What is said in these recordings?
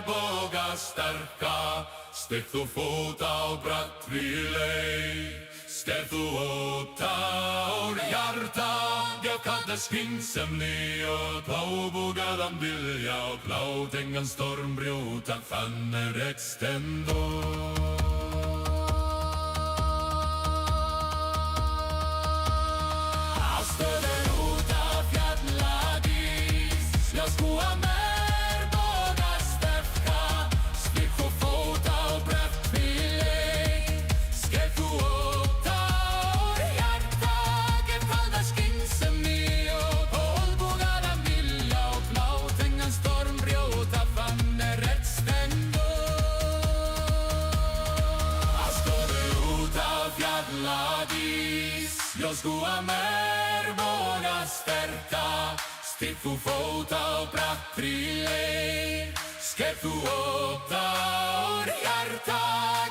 Båga sterka, styrk þú fót á brattri leið. Sker þú óta úr hjarta, gef kalda skynsemni och påbågadan vilja och låt ingen storm brota, fanner extendo. Jag skoa mer våga stärka, stick du fot av brattri leir. Skrev du åtta år hjärta, gev kalda skinnsemi och påbogadan vilja och låt ingen storm brota, fanner extendo. Jag skoa mer båga stärka, styrk du fot av brattri leir. Sker du åta år hjärta,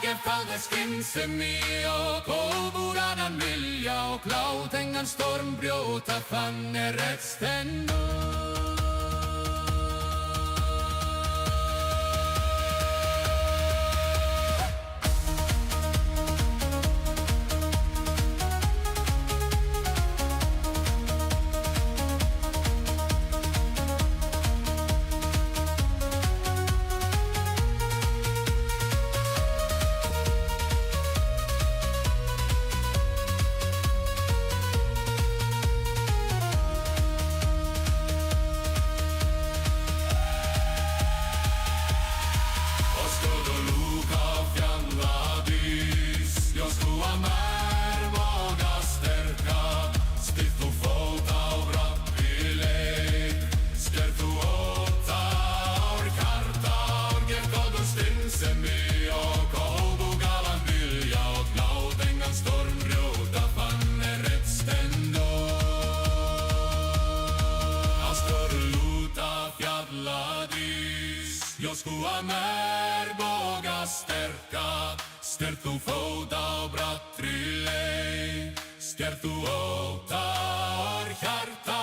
gev kalda skinnsemi och påbogadan vilja och låt ingen storm brota, fanner extendo. Áskuðu lúta fjalladís. Jag skoa mig våra stärka, stick du fot av brattri leir. Sker du åta år hjärta,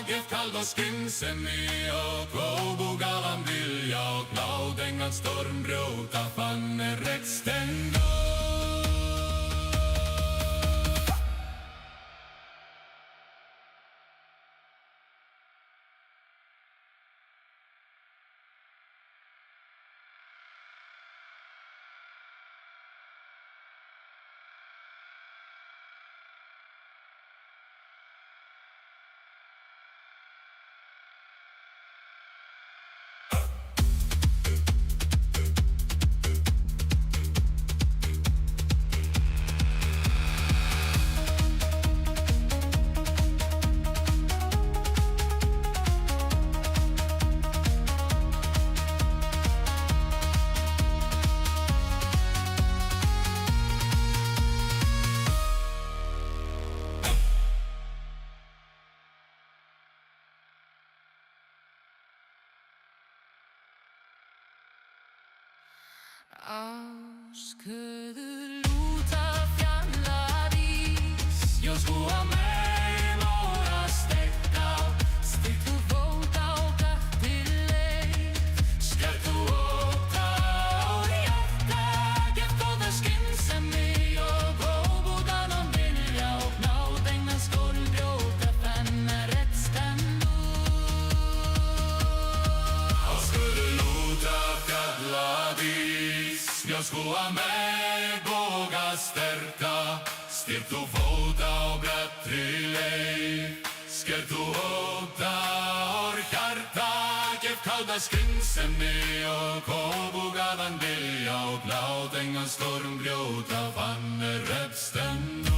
gev kalda skinnsemi och påbogadan vilja och låt ingen storm brota, fanner extendo. Áskuðu lúta fjalladís. Jag skoa mig båga stärka, styrk du fot av brattri leir. Sker du åta år hjärta, gev kalda skinnsemi och påbogadan vilja och låt ingen storm brota, fanner extendo.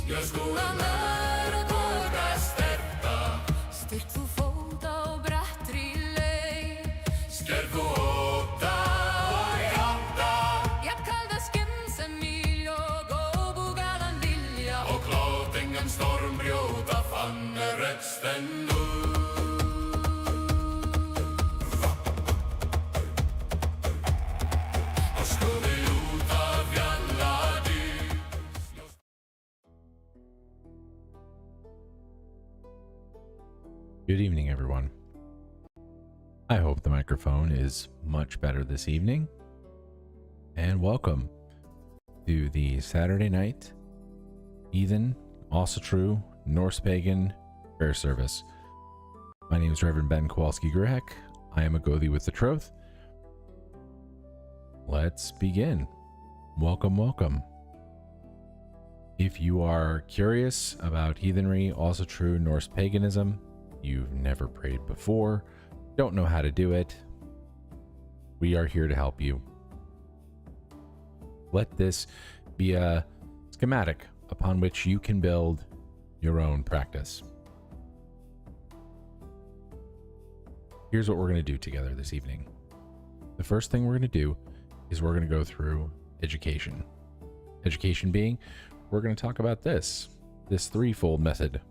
Jag skoa mer båga stärka, Styrk du fot av brattri I hope the microphone is much better this evening. And welcome to the Saturday night Heathen Asatru Norse Pagan prayer service. My name is Reverend Ben Kowalski-Grehek. I am a Gothi with the Troth. Let's begin. Welcome, welcome. If you are curious about heathenry, Asatru, Norse paganism, you've never prayed before, don't know how to do it, we are here to help you. Let this be a schematic upon which you can build your own practice. Here's what we're going to do together this evening. The first thing we're going to do is we're going to go through education. Education being, we're going to talk about this threefold method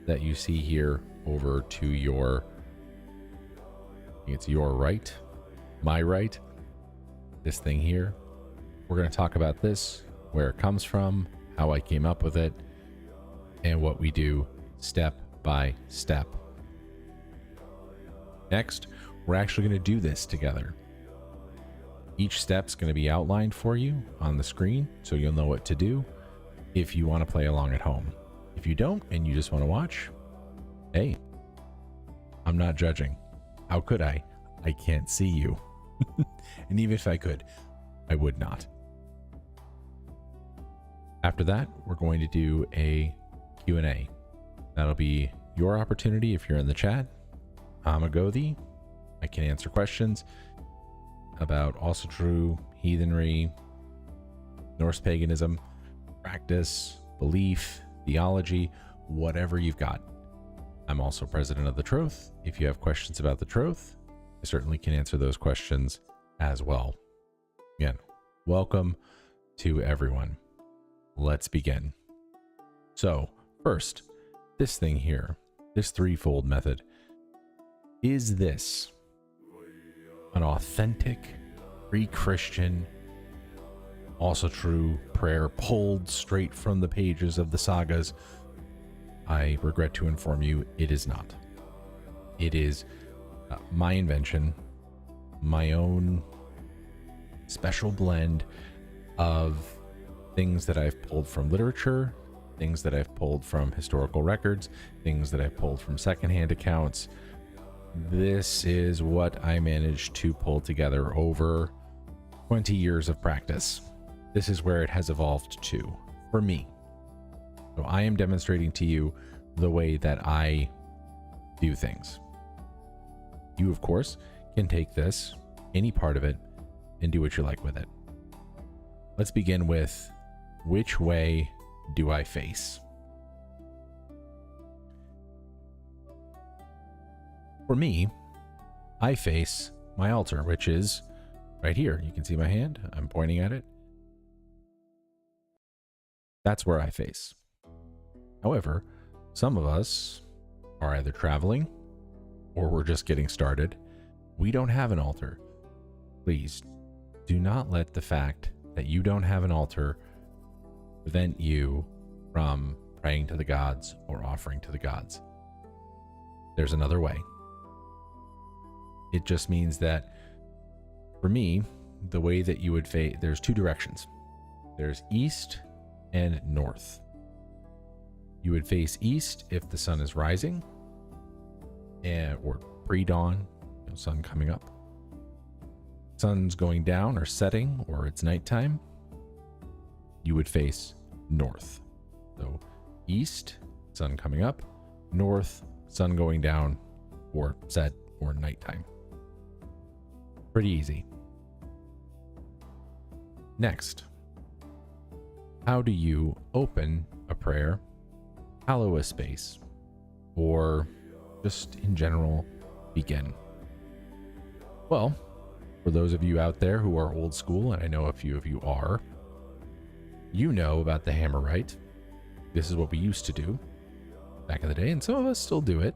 that you see here over to your, it's your right, my right, this thing here. We're going to talk about this, where it comes from, how I came up with it, and what we do step by step. Next, we're actually going to do this together. Each step's going to be outlined for you on the screen, so you'll know what to do if you want to play along at home. If you don't and you just want to watch, hey, I'm not judging. How could I? I can't see you. And even if I could, I would not. After that, we're going to do a Q&A. That'll be your opportunity if you're in the chat. I'm a Gothi. I can answer questions about Asatru, heathenry, Norse paganism, practice, belief, theology, whatever you've got. I'm also president of the Troth. If you have questions about the Troth, I certainly can answer those questions as well. Again, welcome to everyone. Let's begin. So, first, this thing here, this threefold method. Is this an authentic, pre-Christian, Asatru prayer pulled straight from the pages of the sagas? I regret to inform you, it is not. It is my invention, my own special blend of things that I've pulled from literature, things that I've pulled from historical records, things that I've pulled from secondhand accounts. This is what I managed to pull together over 20 years of practice. This is where it has evolved to, for me. So I am demonstrating to you the way that I do things. You, of course, can take this, any part of it, and do what you like with it. Let's begin with, which way do I face? For me, I face my altar, which is right here. You can see my hand. I'm pointing at it. That's where I face. However, some of us are either traveling or we're just getting started. We don't have an altar. Please do not let the fact that you don't have an altar prevent you from praying to the gods or offering to the gods. There's another way. It just means that for me, the way that you would face, there's two directions. There's east and north. You would face east if the sun is rising or pre-dawn, sun coming up. Sun's going down or setting, or it's nighttime. You would face north. So east, sun coming up, north, sun going down or set or nighttime. Pretty easy. Next, how do you open a prayer, hallow a space, or just in general begin? Well, for those of you out there who are old school, and I know a few of you are, you know about the hammer rite. This is what we used to do back in the day, and some of us still do it.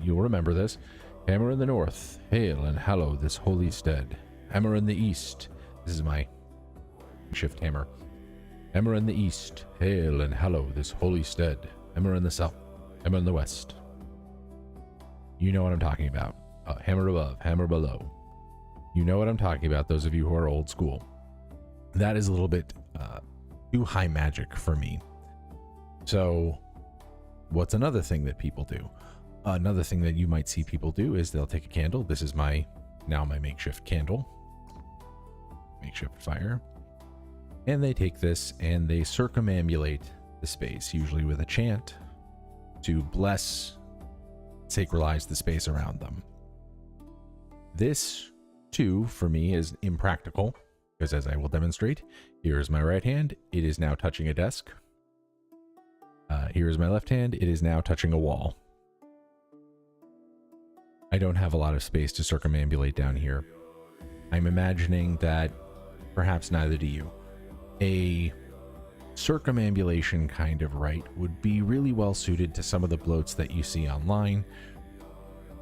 You'll remember this. Hammer in the north, hail and hallow this holy stead. Hammer in the east. This is my shift hammer. Hammer in the east, hail and hallow this holy stead. Hammer in the south, hammer in the west. You know what I'm talking about. Hammer above, hammer below. You know what I'm talking about, those of you who are old school. That is a little bit too high magic for me. So what's another thing that people do? Another thing that you might see people do is they'll take a candle. This is my makeshift candle, makeshift fire. And they take this and they circumambulate the space, usually with a chant to bless, sacralize the space around them. This too, for me, is impractical because, as I will demonstrate, here is my right hand. It is now touching a desk. Here is my left hand. It is now touching a wall. I don't have a lot of space to circumambulate down here. I'm imagining that perhaps neither do you. A circumambulation kind of rite would be really well suited to some of the bloats that you see online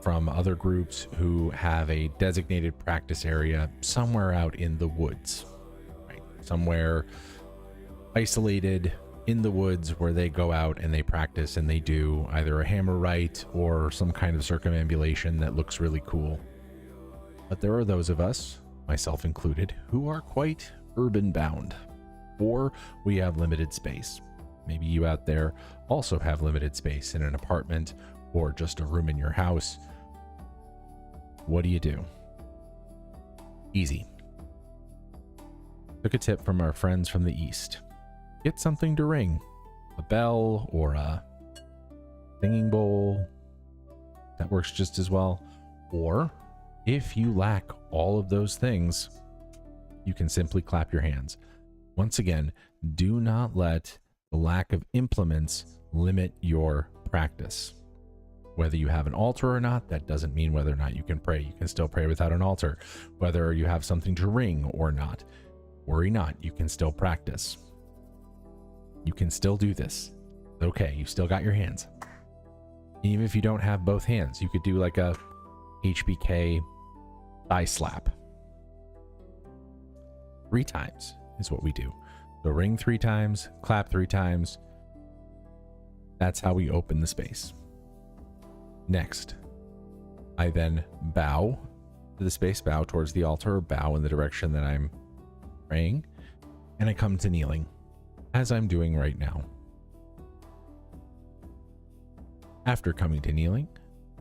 from other groups who have a designated practice area somewhere out in the woods, right? Somewhere isolated in the woods where they go out and they practice and they do either a hammer rite or some kind of circumambulation that looks really cool. But there are those of us, myself included, who are quite urban bound, or we have limited space. Maybe you out there also have limited space in an apartment or just a room in your house. What do you do? Easy. Took a tip from our friends from the East. Get something to ring, a bell or a singing bowl. That works just as well. Or if you lack all of those things, you can simply clap your hands. Once again, do not let the lack of implements limit your practice. Whether you have an altar or not, that doesn't mean whether or not you can pray. You can still pray without an altar. Whether you have something to ring or not, worry not, you can still practice. You can still do this. Okay, you still got your hands. Even if you don't have both hands, you could do like a HBK thigh slap. 3 times is what we do. So ring 3 times, clap 3 times. That's how we open the space. Next, I then bow to the space, bow towards the altar, bow in the direction that I'm praying, and I come to kneeling, as I'm doing right now. After coming to kneeling,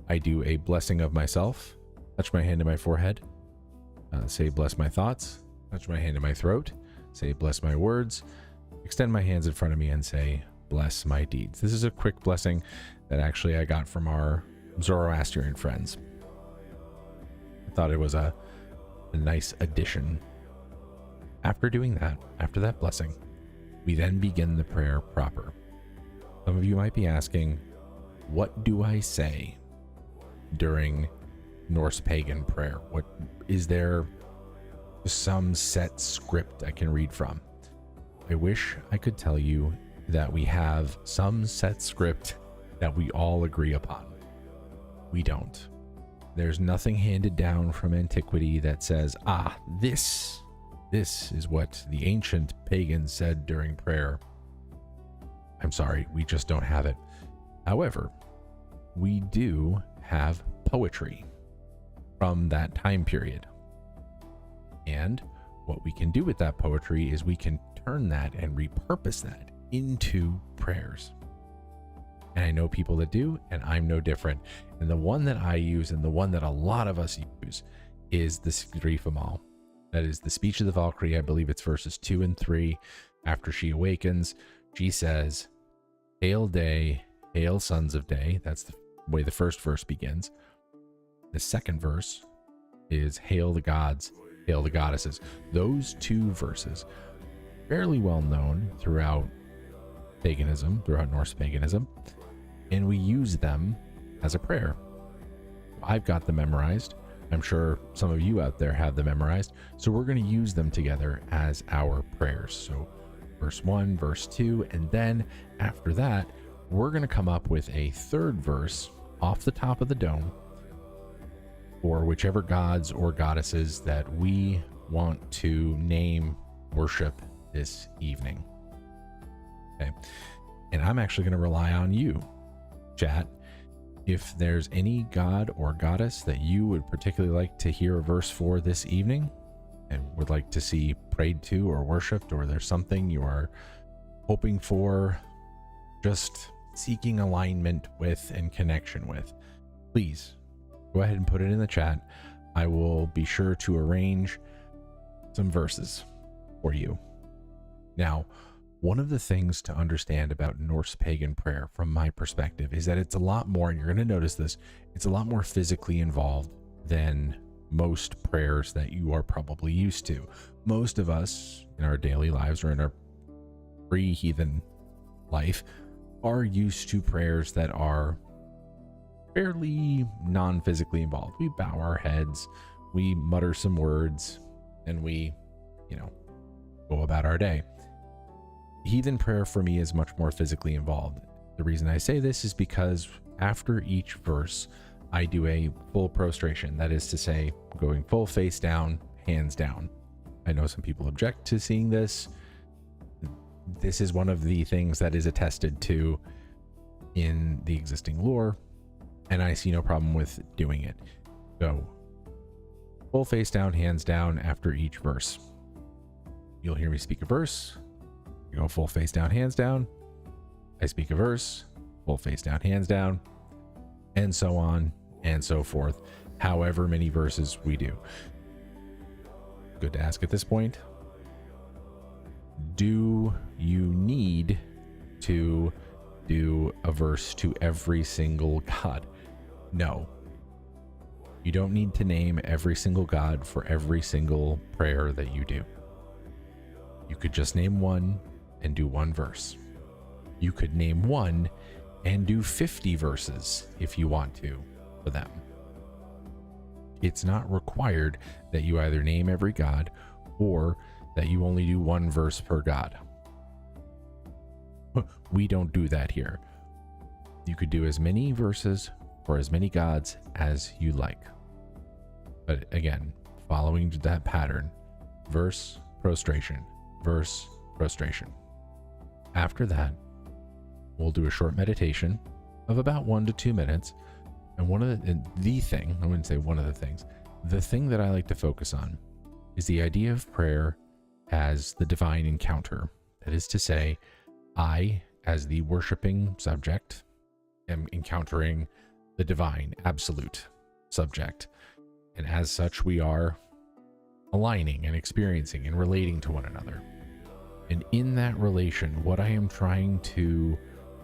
I do a blessing of myself, touch my hand to my forehead, say bless my thoughts, touch my hand to my throat, say bless my words, extend my hands in front of me and say bless my deeds. This is a quick blessing that actually I got from our Zoroastrian friends. I thought it was a nice addition. After doing that, after that blessing, we then begin the prayer proper. Some of you might be asking, what do I say during Norse pagan prayer? What is there some set script I can read from? I wish I could tell you that we have some set script that we all agree upon. We don't. There's nothing handed down from antiquity that says, this is what the ancient pagans said during prayer. I'm sorry, we just don't have it. However, we do have poetry from that time period. And what we can do with that poetry is we can turn that and repurpose that into prayers. And I know people that do, and I'm no different. And the one that I use, and the one that a lot of us use, is the Skrifamal. That is the speech of the Valkyrie. I believe it's verses 2 and 3. After she awakens, she says, "Hail day, hail sons of day." That's the way the first verse begins. The second verse is "Hail the gods, hail the goddesses." Those 2 verses, fairly well known throughout paganism, throughout Norse paganism, and we use them as a prayer. I've got them memorized. I'm sure some of you out there have them memorized. So we're going to use them together as our prayers. So verse 1, verse 2, and then after that, we're going to come up with a third verse off the top of the dome for whichever gods or goddesses that we want to name, worship this evening. Okay. And I'm actually going to rely on you, chat, If there's any god or goddess that you would particularly like to hear a verse for this evening and would like to see prayed to or worshipped, or there's something you are hoping for, just seeking alignment with and connection with, please go ahead and put it in the chat. I will be sure to arrange some verses for you. Now, one of the things to understand about Norse pagan prayer from my perspective is that it's a lot more, and you're going to notice this, it's a lot more physically involved than most prayers that you are probably used to. Most of us in our daily lives or in our pre-heathen life are used to prayers that are fairly non-physically involved. We bow our heads, we mutter some words, and we, go about our day. Heathen prayer for me is much more physically involved. The reason I say this is because after each verse, I do a full prostration. That is to say, going full face down, hands down. I know some people object to seeing this. This is one of the things that is attested to in the existing lore, and I see no problem with doing it. Go full face down, hands down after each verse. You'll hear me speak a verse. You go full face down, hands down. I speak a verse, full face down, hands down, and so on and so forth. However many verses we do. Good to ask at this point. Do you need to do a verse to every single god? No. You don't need to name every single god for every single prayer that you do. You could just name one and do one verse. You could name one and do 50 verses if you want to for them. It's not required that you either name every god or that you only do one verse per god. We don't do that here. You could do as many verses for as many gods as you like. But again, following that pattern, verse, prostration, verse, prostration. After that, we'll do a short meditation of about 1 to 2 minutes. And the thing that I like to focus on is the idea of prayer as the divine encounter. That is to say, I, as the worshiping subject, am encountering the divine, absolute subject. And as such, we are aligning and experiencing and relating to one another. And in that relation, what I am trying to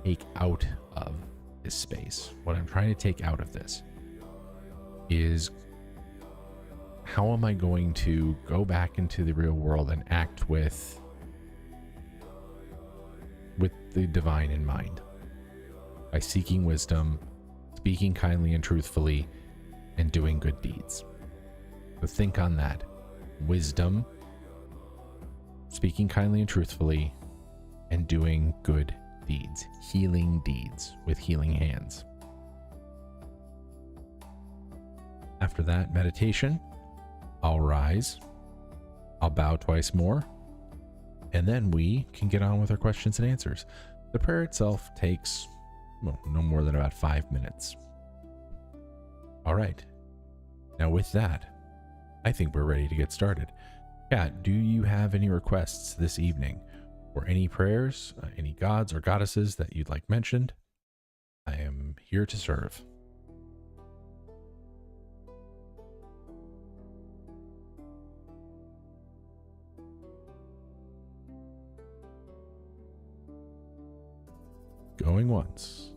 take out of this space, what I'm trying to take out of this is, how am I going to go back into the real world and act with the divine in mind? By seeking wisdom, speaking kindly and truthfully, and doing good deeds. So think on that. Wisdom, speaking kindly and truthfully, and doing good deeds. Healing deeds with healing hands. After that meditation, I'll rise, I'll bow twice more, and then we can get on with our questions and answers. The prayer itself takes, no more than about 5 minutes. All right. Now with that, I think we're ready to get started. Kat, do you have any requests this evening? Or any prayers, any gods or goddesses that you'd like mentioned? I am here to serve. Going once.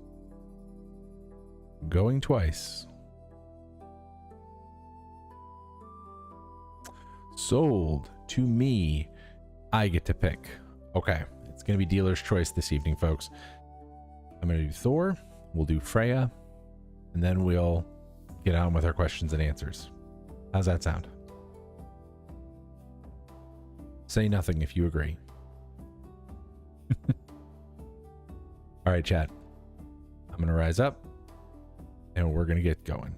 Going twice. Sold to me. I get to pick. Okay, it's going to be dealer's choice this evening, folks. I'm going to do Thor, we'll do Freya, and then we'll get on with our questions and answers. How's that sound? Say nothing if you agree. All right, chat. I'm going to rise up, and we're going to get going.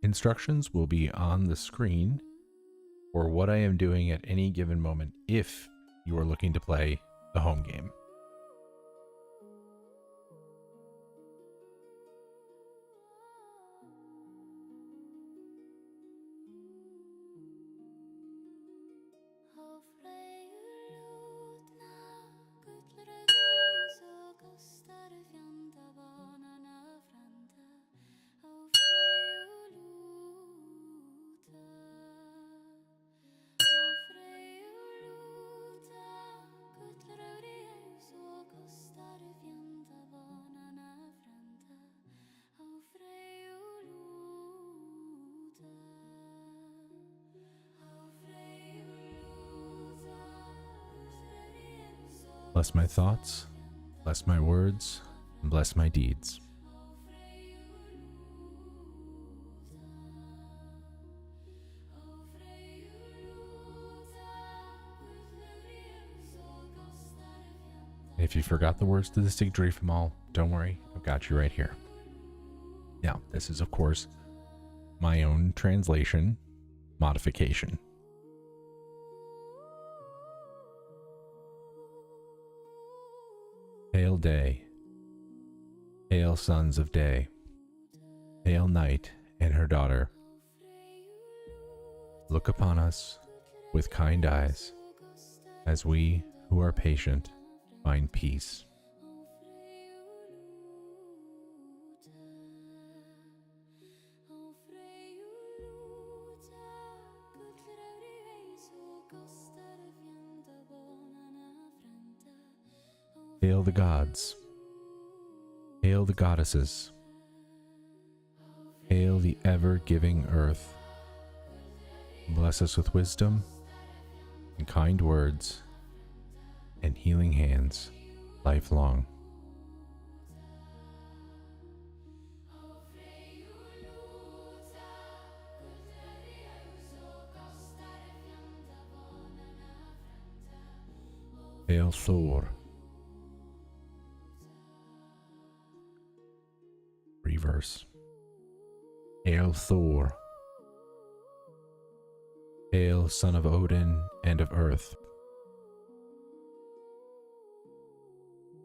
Instructions will be on the screen for what I am doing at any given moment if you are looking to play the home game. Bless my thoughts, bless my words, and bless my deeds. If you forgot the words to the Sigdrifamal, don't worry, I've got you right here. Now, this is, of course, my own translation modification. Hail day, hail sons of day, hail night and her daughter. Look upon us with kind eyes, as we who are patient find peace. Hail the gods, hail the goddesses, hail the ever-giving earth. Bless us with wisdom and kind words and healing hands lifelong. Hail Thor. Reverse. Hail Thor. Hail son of Odin and of earth.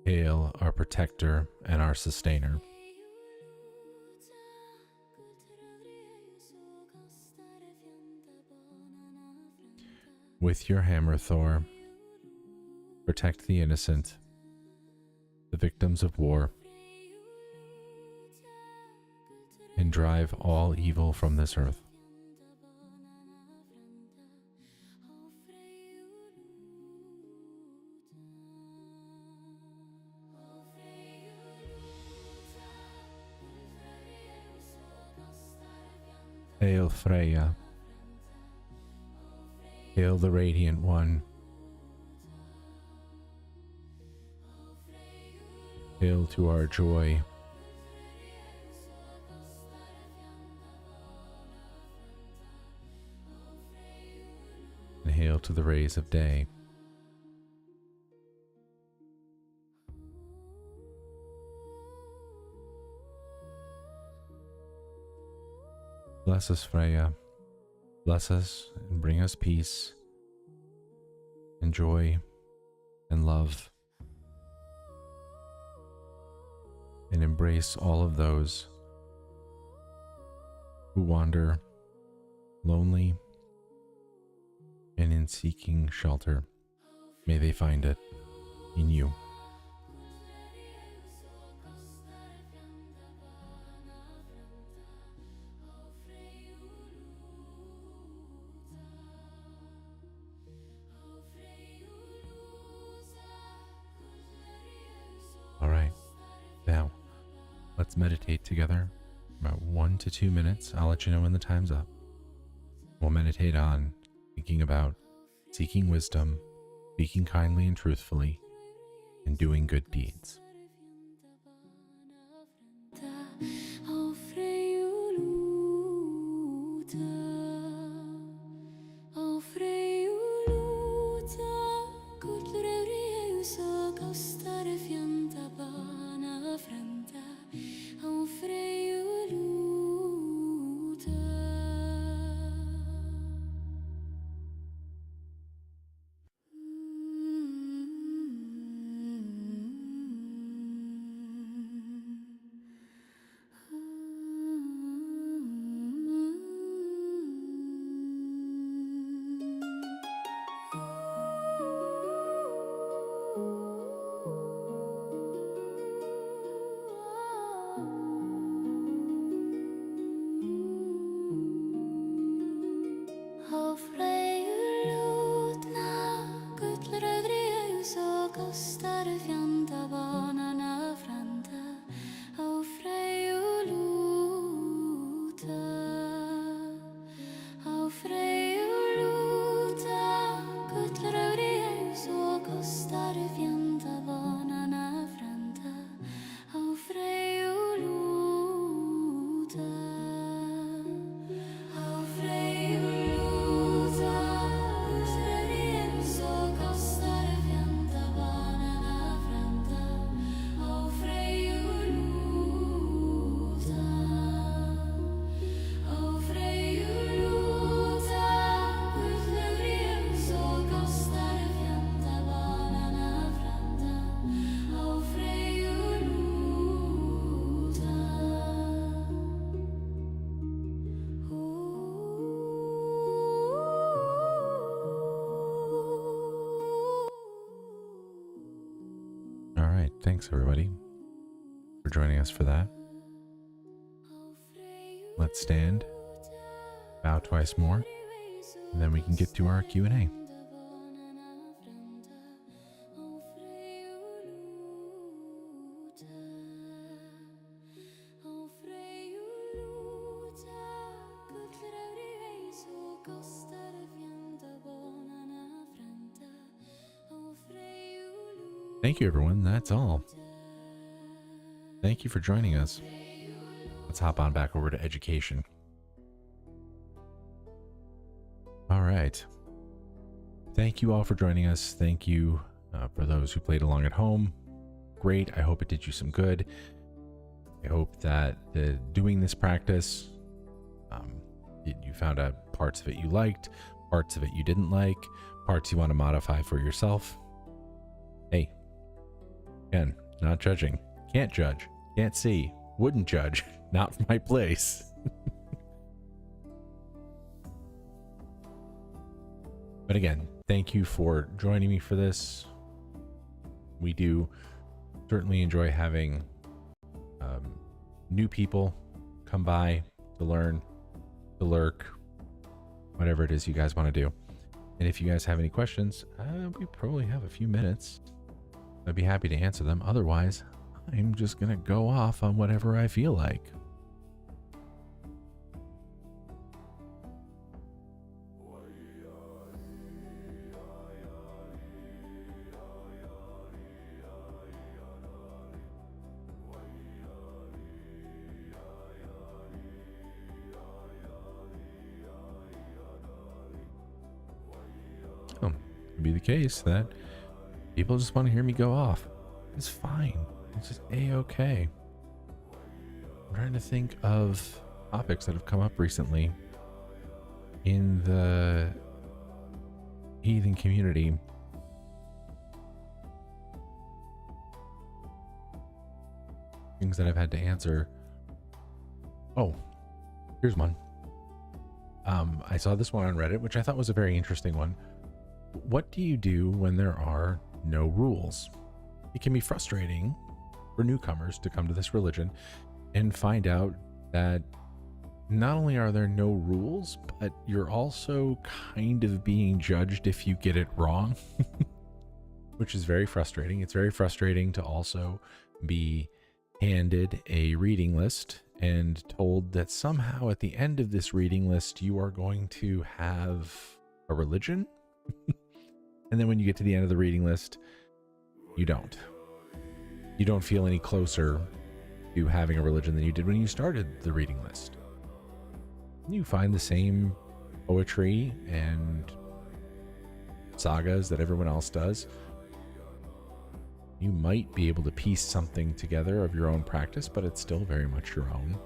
Hail our protector and our sustainer. With your hammer, Thor, protect the innocent, the victims of war, and drive all evil from this earth. Hail Freya. Hail the Radiant One. Hail to our joy. And hail to the rays of day. Bless us, Freya. Bless us and bring us peace and joy and love. And embrace all of those who wander lonely and in seeking shelter. May they find it in you. All right, now let's meditate together about 1 to 2 minutes. I'll let you know when the time's up. We'll meditate on thinking about seeking wisdom, speaking kindly and truthfully, and doing good deeds. Frey och Lothar. thanks everybody for joining us for that. Let's stand, bow twice more, and then we can get to our Q&A. Thank you, everyone. That's all. Thank you for joining us. Let's hop on back over to education. All right. Thank you all for joining us. Thank you for those who played along at home. Great. I hope it did you some good. I hope that doing this practice, you found out parts of it you liked, parts of it you didn't like, parts you want to modify for yourself. Hey, again, not judging. Can't judge. Can't see. Wouldn't judge. Not my place. But again, thank you for joining me for this. We do certainly enjoy having new people come by to learn, to lurk, whatever it is you guys want to do. And if you guys have any questions, we probably have a few minutes. I'd be happy to answer them. Otherwise, I'm just going to go off on whatever I feel like. Be the case that people just want to hear me go off. It's fine. It's just a-okay. I'm trying to think of topics that have come up recently in the heathen community. Things that I've had to answer. Oh, here's one. I saw this one on Reddit, which I thought was a very interesting one. What do you do when there are no rules? It can be frustrating for newcomers to come to this religion and find out that not only are there no rules, but you're also kind of being judged if you get it wrong, which is very frustrating. It's very frustrating to also be handed a reading list and told that somehow at the end of this reading list, you are going to have a religion. And then when you get to the end of the reading list, you don't. You don't feel any closer to having a religion than you did when you started the reading list. You find the same poetry and sagas that everyone else does. You might be able to piece something together of your own practice, but it's still very much your own.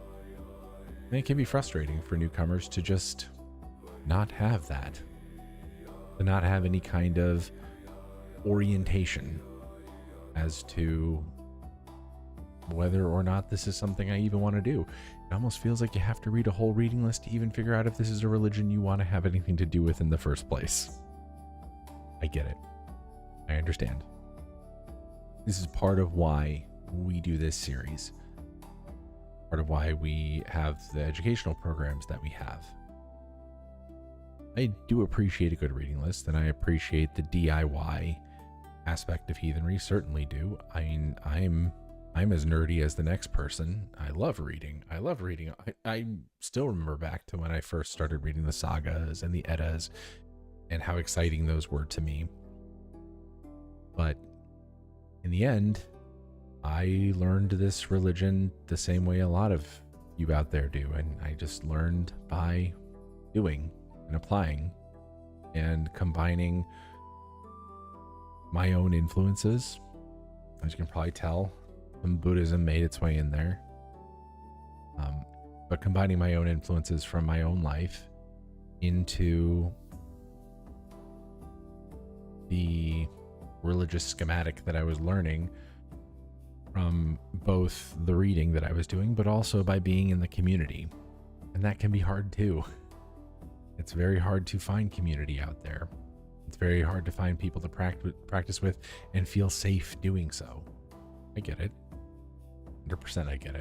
And it can be frustrating for newcomers to just not have that. To not have any kind of orientation as to whether or not this is something I even want to do. It almost feels like you have to read a whole reading list to even figure out if this is a religion you want to have anything to do with in the first place. I get it. I understand. This is part of why we do this series. Part of why we have the educational programs that we have. I do appreciate a good reading list, and I appreciate the DIY aspect of heathenry, certainly do. I mean, I'm as nerdy as the next person. I love reading. I still remember back to when I first started reading the sagas and the Eddas and how exciting those were to me. But in the end, I learned this religion the same way a lot of you out there do, and I just learned by doing and applying and combining my own influences. As you can probably tell, some Buddhism made its way in there. But combining my own influences from my own life into the religious schematic that I was learning from both the reading that I was doing, but also by being in the community. And that can be hard too. It's very hard to find community out there. It's very hard to find people to practice with and feel safe doing so. I get it. 100% I get it.